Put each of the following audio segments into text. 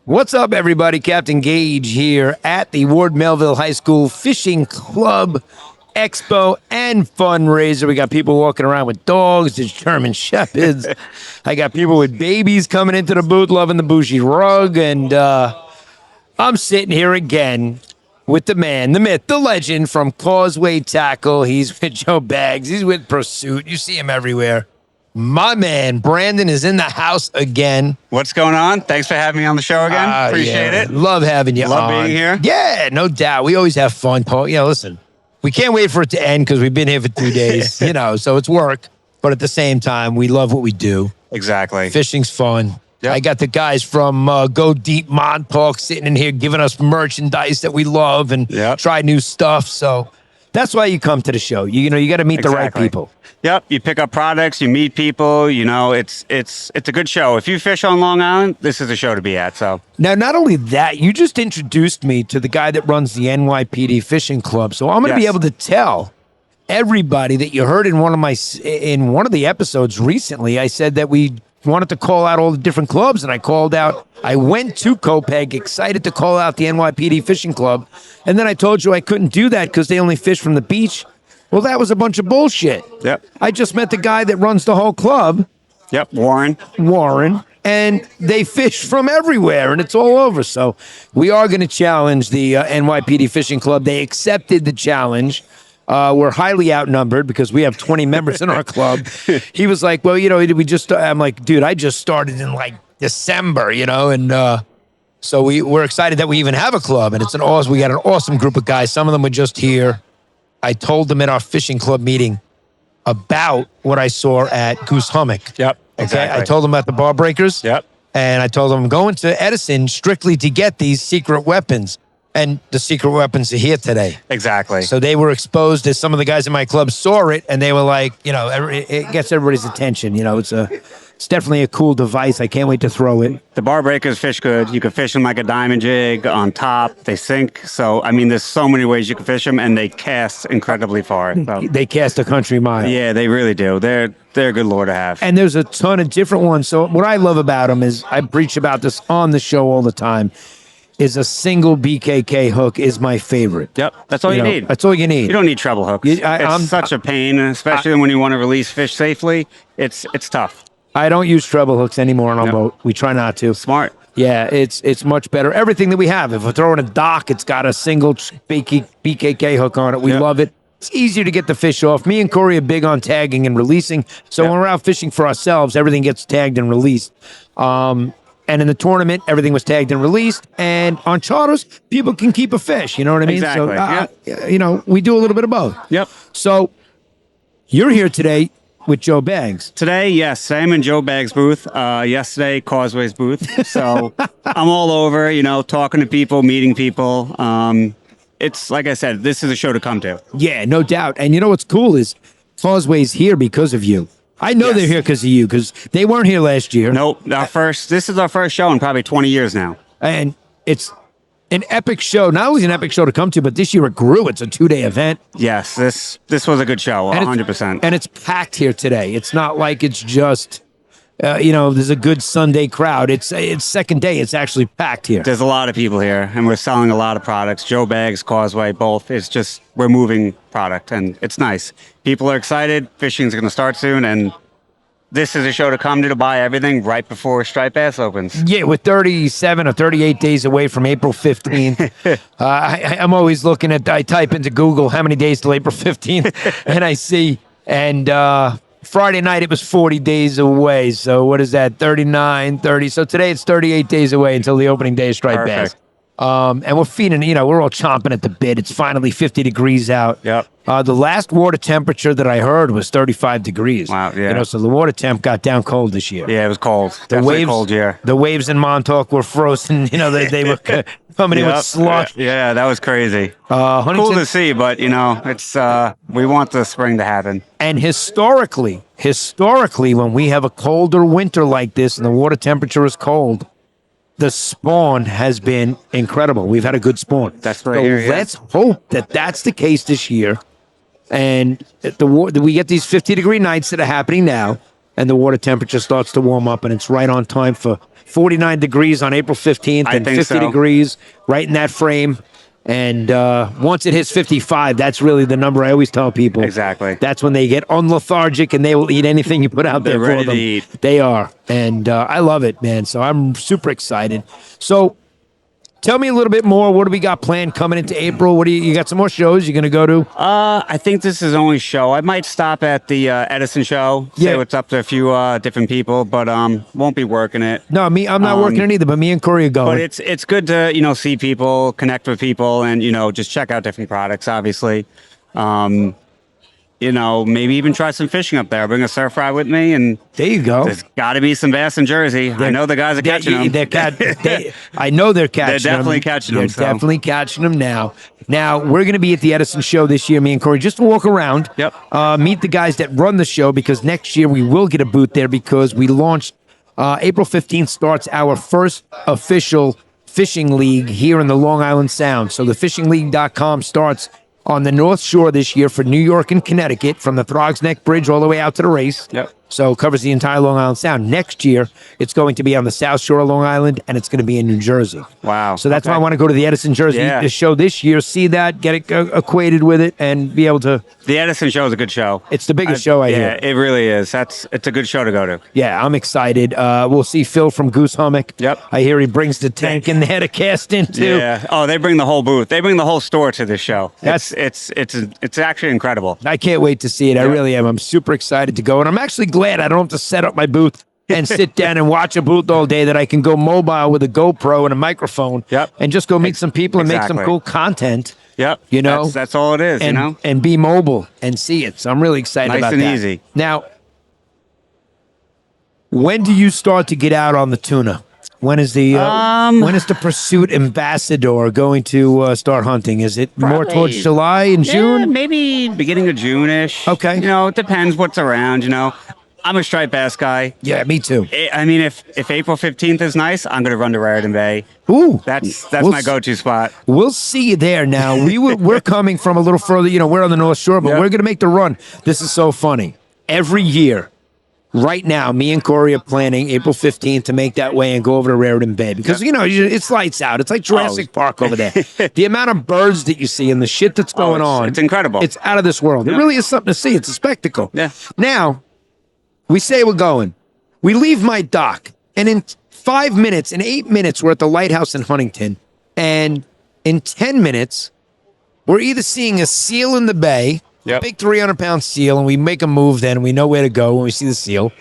What's up, everybody? Captain Gaige here at the Ward Melville High School Fishing Club Expo and fundraiser. We got people walking around with dogs, there's German Shepherds. I got people with babies coming into the booth loving the bougie rug. And I'm sitting here again with the man, the myth, the legend from Causeway Tackle. He's with Joe Bags. He's with Pursuit. You see him everywhere. My man, Brandon, is in the house again. What's going on? Thanks for having me on the show again. Appreciate it. Love having you Love on. being here. Yeah, no doubt. We always have fun, Paul. You know, listen, we can't wait for it to end because we've been here for 2 days, so it's work. But at the same time, we love what we do. Exactly. Fishing's fun. Yep. I got the guys from Go Deep Montauk sitting in here giving us merchandise that we love and try new stuff. So that's why you come to the show. You got to meet the right people. Yep. You pick up products, you meet people, it's a good show. If you fish on Long Island, this is a show to be at. So now, not only that, you just introduced me to the guy that runs the NYPD Fishing Club. So I'm going to be able to tell everybody that you heard in one of the episodes recently. I said that we wanted to call out all the different clubs, and I went to Copeg excited to call out the NYPD Fishing Club, and then I told you I couldn't do that because they only fish from the beach. Well, that was a bunch of bullshit. Yep. I just met the guy that runs the whole club. Yep, Warren, and they fish from everywhere, and it's all over. So we are going to challenge the NYPD Fishing Club. They accepted the challenge. We're highly outnumbered because we have 20 members in our club. He was like, well, I'm like, dude, I just started in like December, and so we're excited that we even have a club, and we got an awesome group of guys. Some of them were just here. I told them at our fishing club meeting about what I saw at Goose Hummock. Yep, exactly. Okay, I told them about the bar breakers. Yep. And I told them I'm going to Edison strictly to get these secret weapons. And the secret weapons are here today. Exactly. So they were exposed as some of the guys in my club saw it, and they were like, it gets everybody's attention. It's definitely a cool device. I can't wait to throw it. The bar breakers fish good. You can fish them like a diamond jig on top. They sink. So, there's so many ways you can fish them, and they cast incredibly far. So. They cast a country mile. Yeah, they really do. They're a good lure to have. And there's a ton of different ones. So what I love about them is I preach about this on the show all the time. Is a single BKK hook is my favorite. Yep, that's all you need. That's all you need. You don't need treble hooks. It's such a pain, especially when you want to release fish safely. It's tough. I don't use treble hooks anymore on our boat. We try not to. Smart. Yeah, it's much better. Everything that we have. If we're throwing a dock, it's got a single BKK hook on it. We love it. It's easier to get the fish off. Me and Corey are big on tagging and releasing. So when we're out fishing for ourselves, everything gets tagged and released. And in the tournament, everything was tagged and released. And on charters, people can keep a fish. You know what I mean? Exactly. So, we do a little bit of both. Yep. So you're here today with Joe Bags. Today, yes. I'm in Joe Bags' booth. Yesterday, Causeway's booth. So I'm all over, talking to people, meeting people. It's, like I said, this is a show to come to. Yeah, no doubt. And you know what's cool is Causeway's here because of you. I know they're here because of you, because they weren't here last year. Nope. This is our first show in probably 20 years now. And it's an epic show. Not only an epic show to come to, but this year it grew. It's a 2-day event. Yes, this was a good show, 100%. And it's packed here today. It's not like it's just, there's a good Sunday crowd. It's second day. It's actually packed here. There's a lot of people here, and we're selling a lot of products. Joe Bags, Causeway, both. It's just, we're moving product, and it's nice. People are excited. Fishing's going to start soon, and this is a show to come to buy everything right before Striped Bass opens. Yeah, we're 37 or 38 days away from April 15th. I'm always looking I type into Google how many days till April 15th, and I see, and Friday night it was 40 days away. So what is that? 39, 30. So today it's 38 days away until the opening day of Striped Bass. And we're feeding, we're all chomping at the bit. It's finally 50 degrees out. Yep. The last water temperature that I heard was 35 degrees. Wow, yeah. So the water temp got down cold this year. Yeah, it was cold. Definitely a cold year. The waves in Montauk were frozen. They were coming in with slush. Yeah, that was crazy. Cool to see, but, it's we want the spring to happen. And historically, when we have a colder winter like this and the water temperature is cold, the spawn has been incredible. We've had a good spawn. That's right. So let's hope that that's the case this year. And we get these 50-degree nights that are happening now, and the water temperature starts to warm up, and it's right on time for 49 degrees on April 15th and 50 degrees right in that frame. And once it hits 55, that's really the number I always tell people. Exactly. That's when they get unlethargic and they will eat anything you put out there for them. To eat. They are. And I love it, man. So I'm super excited. So tell me a little bit more. What do we got planned coming into April? What do you got? Some more shows you're going to go to? I think this is the only show. I might stop at the Edison show. Say what's up to a few different people, but won't be working it. No, I'm not working it either. But me and Corey are going. But it's good to see people, connect with people, and just check out different products. Obviously, maybe even try some fishing up there. Bring a surf rod with me, and there you go. There's got to be some bass in Jersey. I know the guys are catching them. I know they're catching them. They're definitely catching them. They're definitely catching them now. Now, we're going to be at the Edison show this year, me and Corey, just to walk around. Yep. Meet the guys that run the show, because next year we will get a booth there, because we launched April 15th starts our first official fishing league here in the Long Island Sound. So the fishingleague.com starts on the North Shore this year for New York and Connecticut, from the Throgs Neck Bridge all the way out to the race. Yep. So it covers the entire Long Island Sound. Next year, it's going to be on the South Shore of Long Island, and it's going to be in New Jersey. Wow. So that's why I want to go to the Edison, Jersey show this year, see that, get it acquainted with it, and be able to... The Edison show is a good show. It's the biggest show I hear. Yeah, it really is. It's a good show to go to. Yeah, I'm excited. We'll see Phil from Goose Hummock. Yep. I hear he brings the tank in there to cast into. Yeah. Oh, they bring the whole booth. They bring the whole store to this show. It's actually incredible. I can't wait to see it. I really am. I'm super excited to go, and I'm actually glad I don't have to set up my booth and sit down and watch a booth all day, that I can go mobile with a GoPro and a microphone and just go meet some people and make some cool content. Yep. That's all it is, and be mobile and see it. So I'm really excited about that. Nice and easy. Now, when do you start to get out on the tuna? When is the Pursuit Ambassador going to start hunting? Is it more towards July and June? Maybe beginning of June-ish. Okay. It depends what's around, I'm a striped bass guy. Yeah, me too. I mean, if April 15th is nice, I'm going to run to Raritan Bay. Ooh. That's my go-to spot. We'll see you there now. We're coming from a little further. We're on the North Shore, but we're going to make the run. This is so funny. Every year, right now, me and Corey are planning April 15th to make that way and go over to Raritan Bay, because, it's lights out. It's like Jurassic Park over there. The amount of birds that you see and the shit that's going on. It's incredible. It's out of this world. It really is something to see. It's a spectacle. Yeah. Now, we say we're going. We leave my dock, and in 5 minutes, in 8 minutes, we're at the lighthouse in Huntington. And in 10 minutes, we're either seeing a seal in the bay, big 300-pound seal, and we make a move then, and we know where to go when we see the seal.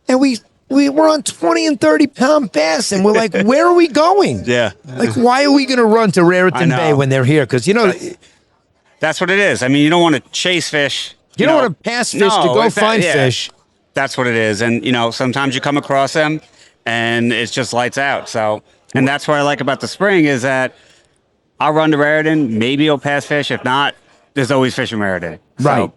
And we're on 20 and 30-pound bass, and we're like, where are we going? Yeah. Like, why are we going to run to Raritan Bay when they're here? Because, that's what it is. I mean, you don't want to chase fish. You don't want to pass fish to go find fish. That's what it is. And, sometimes you come across them and it's just lights out. So, and that's what I like about the spring is that I'll run to Raritan. Maybe you'll pass fish. If not, there's always fish in Raritan. Right.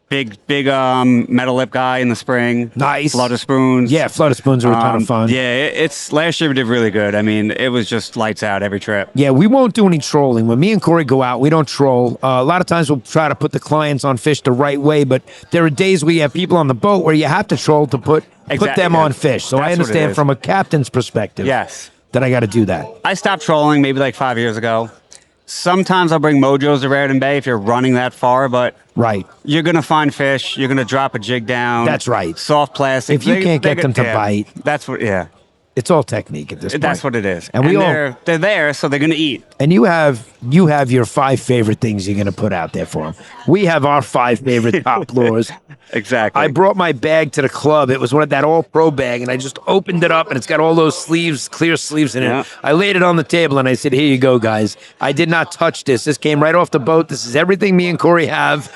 Big metal lip guy in the spring. Nice. Flutter spoons. Yeah, flutter spoons are a ton of fun. Yeah, last year we did really good. I mean, it was just lights out every trip. Yeah, we won't do any trolling. When me and Corey go out, we don't troll. A lot of times we'll try to put the clients on fish the right way, but there are days we have people on the boat where you have to troll to put them on fish. So I understand from a captain's perspective. Yes. That I got to do that. I stopped trolling maybe like 5 years ago. Sometimes I'll bring mojos to Raritan Bay if you're running that far, but you're going to find fish. You're going to drop a jig down. That's right. Soft plastic. If you can't get them to bite. That's what, It's all technique at this point. That's what it is. And they're there, so they're going to eat. And you have your 5 favorite things you're going to put out there for them. We have our 5 favorite top lures. Exactly. I brought my bag to the club. It was that all-pro bag, and I just opened it up, and it's got all those sleeves, clear sleeves in it. I laid it on the table, and I said, here you go, guys. I did not touch this. This came right off the boat. This is everything me and Corey have.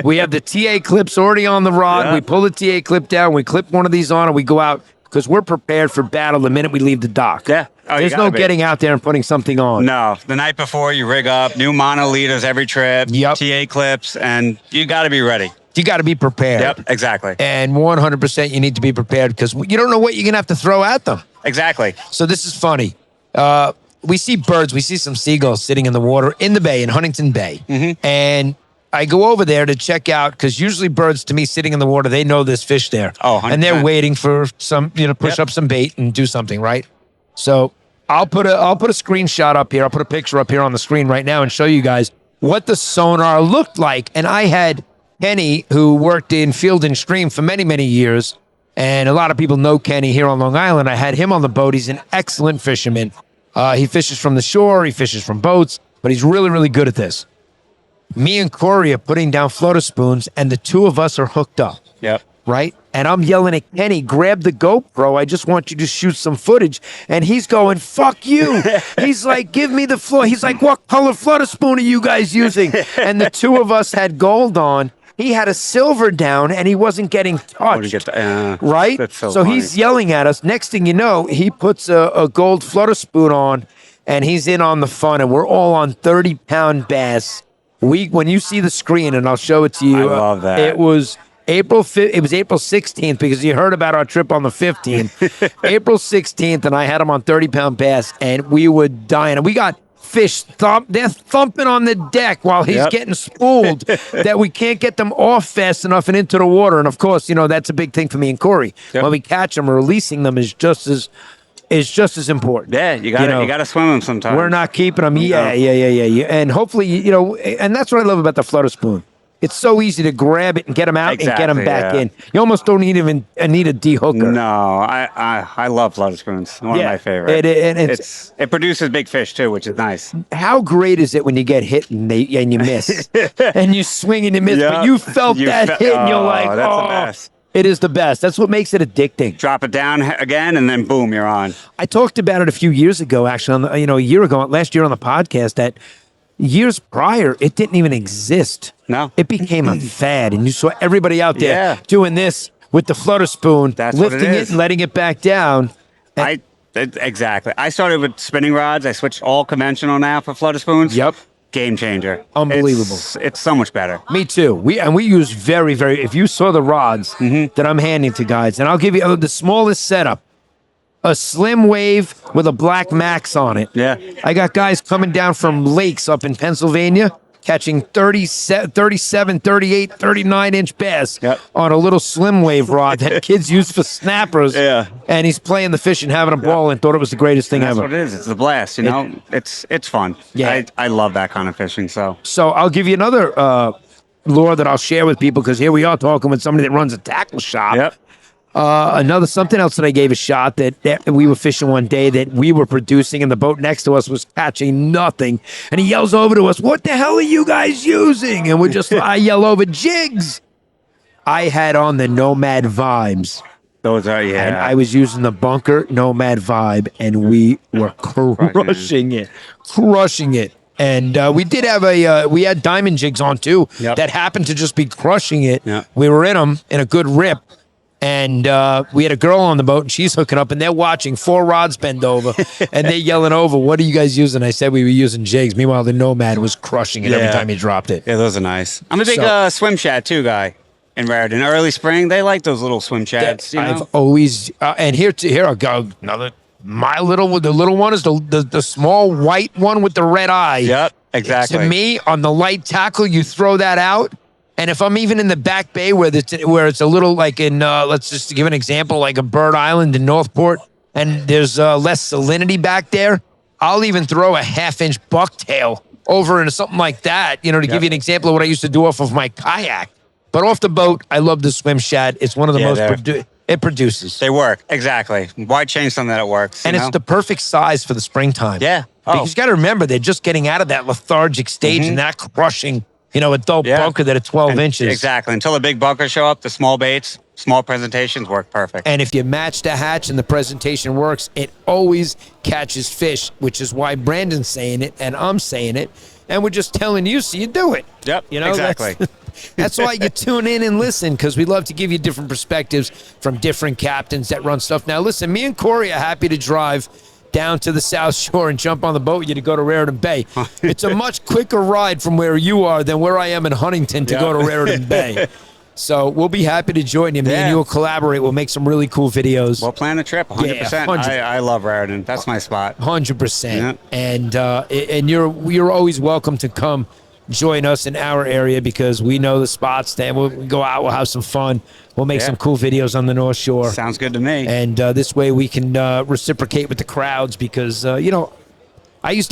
We have the TA clips already on the rod. We pull the TA clip down. We clip one of these on, and we go out. Because we're prepared for battle the minute we leave the dock. Yeah. There's no getting out there and putting something on. No. The night before, you rig up, new mono leaders every trip, TA clips, and you got to be ready. You got to be prepared. Yep, exactly. And 100% you need to be prepared because you don't know what you're going to have to throw at them. Exactly. So this is funny. We see birds. We see some seagulls sitting in the water in the bay, in Huntington Bay. And I go over there to check out because usually birds, to me, sitting in the water, they know there's fish there. Oh, 100%. And they're waiting for some, push up some bait and do something, right? So I'll put a screenshot up here. I'll put a picture up here on the screen right now and show you guys what the sonar looked like. And I had Kenny, who worked in Field and Stream for many, many years. And a lot of people know Kenny here on Long Island. I had him on the boat. He's an excellent fisherman. He fishes from the shore. He fishes from boats. But he's really, really good at this. Me and Corey are putting down floater spoons, and the two of us are hooked up. Yep. Right? And I'm yelling at Kenny, grab the GoPro. I just want you to shoot some footage. And he's going, fuck you. He's like, give me the floor. He's like, what color floater spoon are you guys using? And the two of us had gold on. He had a silver down, and he wasn't getting touched. Right? That's so So funny. he's yelling at us. Next thing you know, he puts a gold floater spoon on, and he's in on the fun. And we're all on 30-pound bass. When you see the screen, and I'll show it to you. I love that. It was April 16th because you heard about our trip on the 15th. April 16th, and I had him on 30-pound bass, and we were dying. And we got fish they're thumping on the deck while he's getting spooled that we can't get them off fast enough and into the water. And of course, that's a big thing for me and Corey. Yep. When we catch them, releasing them is just as important. Yeah, you got to swim them sometimes. We're not keeping them. Yeah. And hopefully, and that's what I love about the floater spoon. It's so easy to grab it and get them out and get them back in. You almost don't even need a dehooker. No, I love floater spoons. One of my favorites. It produces big fish too, which is nice. How great is it when you get hit and you miss, and you swing and you miss, but you felt that hit and you're like, that's the best. It is the best. That's what makes it addicting. Drop it down again, and then boom, you're on. I talked about it a few years ago, actually, a year ago, last year on the podcast, that years prior, it didn't even exist. No. It became a fad, and you saw everybody out there doing this with the floater spoon, lifting it and letting it back down. Exactly. I started with spinning rods. I switched all conventional now for floater spoons. Yep. Game changer. Unbelievable. It's so much better. Me too. We use very, very, if you saw the rods that I'm handing to guys, and I'll give you the smallest setup, a slim wave with a black max on it. Yeah. I got guys coming down from lakes up in Pennsylvania catching 37, 38, 39-inch bass on a little slim wave rod that kids use for snappers. Yeah. And he's playing the fish and having a ball and thought it was the greatest thing ever. That's what it is. It's a blast, It's fun. Yeah. I love that kind of fishing, So I'll give you another lure that I'll share with people because here we are talking with somebody that runs a tackle shop. Yep. Something else that I gave a shot that we were fishing one day that we were producing and the boat next to us was catching nothing. And he yells over to us, "What the hell are you guys using?" And I yell over, "Jigs." I had on the Nomad Vibes. Those are, And I was using the Bunker Nomad Vibe, and we were crushing it. And we did have we had diamond jigs on too that happened to just be crushing it. Yep. We were in them in a good rip. And we had a girl on the boat, and she's hooking up, and they're watching 4 rods bend over, and they're yelling over, "What are you guys using?" I said we were using jigs. Meanwhile, the Nomad was crushing it every time he dropped it. Yeah, those are nice. I'm a big swim shad too guy in Raritan. Early spring, they like those little swim shads. I've always and here I go another. The little one is the small white one with the red eye. Yep, exactly. To me, on the light tackle, you throw that out. And if I'm even in the back bay where it's a little like in, let's just give an example, like a Bird Island in Northport, and there's less salinity back there, I'll even throw a 1/2-inch bucktail over into something like that, to give you an example of what I used to do off of my kayak. But off the boat, I love the swim shad. It's one of the most, it produces. They work, exactly. Why change something that it works? And it's the perfect size for the springtime. Yeah. Because you got to remember, they're just getting out of that lethargic stage and that crushing adult bunker that are 12 inches. Exactly. Until the big bunkers show up, the small baits, small presentations work perfect. And if you match the hatch and the presentation works, it always catches fish, which is why Brandon's saying it and I'm saying it. And we're just telling you so you do it. Yep, exactly. That's why you tune in and listen, because we love to give you different perspectives from different captains that run stuff. Now, listen, me and Corey are happy to drive down to the South Shore and jump on the boat with you to go to Raritan Bay. It's a much quicker ride from where you are than where I am in Huntington to go to Raritan Bay. So we'll be happy to join you. Me and you will collaborate. We'll make some really cool videos. We'll plan a trip, 100%. I love Raritan. That's my spot. 100%. And you're always welcome to come join us in our area because we know the spots. Then we'll go out, we'll have some fun. We'll make some cool videos on the North Shore. Sounds good to me. And this way we can reciprocate with the crowds because, I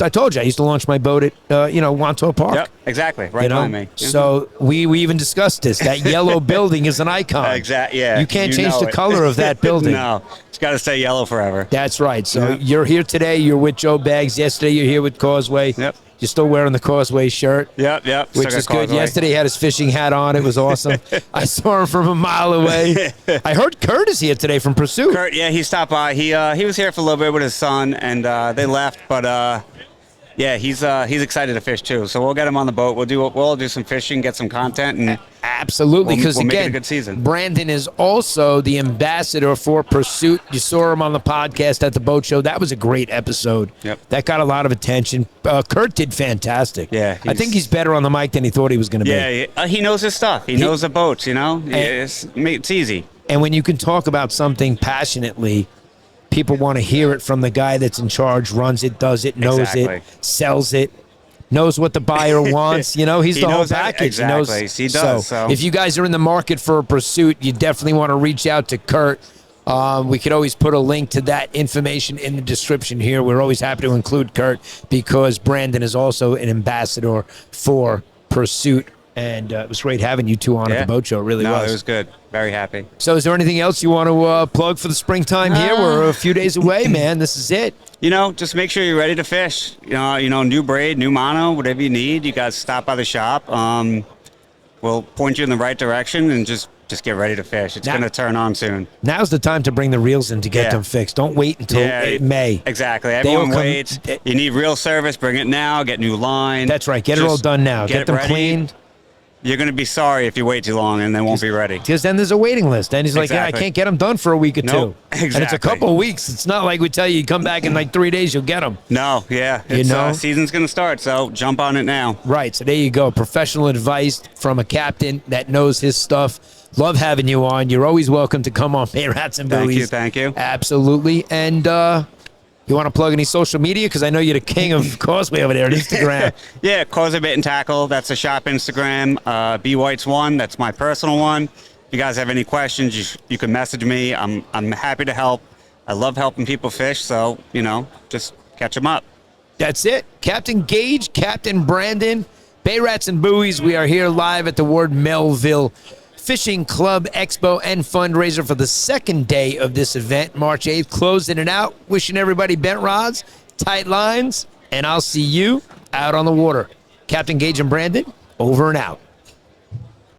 told you, I used to launch my boat at, Wanto Park. Yep, exactly. Right behind me. So we even discussed this. That yellow building is an icon. Exactly. Yeah. You can't change the color of that building. No, it's got to stay yellow forever. That's right. So you're here today. You're with Joe Bags. Yesterday you're here with Causeway. Yep. You're still wearing the Causeway shirt. Yep. Which is good. Yesterday he had his fishing hat on. It was awesome. I saw him from a mile away. I heard Kurt is here today from Pursuit. Kurt, yeah, he stopped by. He was here for a little bit with his son, and they left. But yeah, he's excited to fish too. So we'll get him on the boat. We'll do some fishing, get some content, and absolutely, because we'll again, make it a good season. Brandon is also the ambassador for Pursuit. You saw him on the podcast at the boat show. That was a great episode. Yep. That got a lot of attention. Kurt did fantastic. Yeah, I think he's better on the mic than he thought he was going to be. Yeah, he knows his stuff. He knows the boats. It's easy. And when you can talk about something passionately, people want to hear it from the guy that's in charge, runs it, does it, knows it, sells it, knows what the buyer wants. He's the whole package. Exactly. He does. So if you guys are in the market for a Pursuit, you definitely want to reach out to Kurt. We could always put a link to that information in the description here. We're always happy to include Kurt because Brandon is also an ambassador for Pursuit. And it was great having you two on at the boat show. It really was. It was good. Very happy. So is there anything else you want to plug for the springtime here? We're a few days away, man. This is it. Just make sure you're ready to fish. New braid, new mono, whatever you need. You guys stop by the shop. We'll point you in the right direction and just get ready to fish. It's going to turn on soon. Now's the time to bring the reels in to get them fixed. Don't wait until May. Exactly. Everyone waits. You need reel service. Bring it now. Get new line. That's right. Get it all done now. Get them cleaned. You're going to be sorry if you wait too long and they won't be ready. Because then there's a waiting list. And he's like, I can't get them done for a week or two. Exactly. And it's a couple of weeks. It's not like we tell you come back in like 3 days, you'll get them. No, yeah. Season's going to start, so jump on it now. Right. So there you go. Professional advice from a captain that knows his stuff. Love having you on. You're always welcome to come on Bay Rats and Buoys. Thank you. Absolutely. And you want to plug any social media? Because I know you're the king of Causeway over there on Instagram. Yeah, Causeway Bait and Tackle. That's the shop Instagram. Weitz1. That's my personal one. If you guys have any questions, you can message me. I'm happy to help. I love helping people fish. So just catch them up. That's it. Captain Gaige, Captain Brandon, Bay Rats and Buoys. We are here live at the Ward Melville Fishing Club Expo and fundraiser for the second day of this event, March 8th. Closing it out. Wishing everybody bent rods, tight lines, and I'll see you out on the water. Captain Gaige and Brandon, over and out.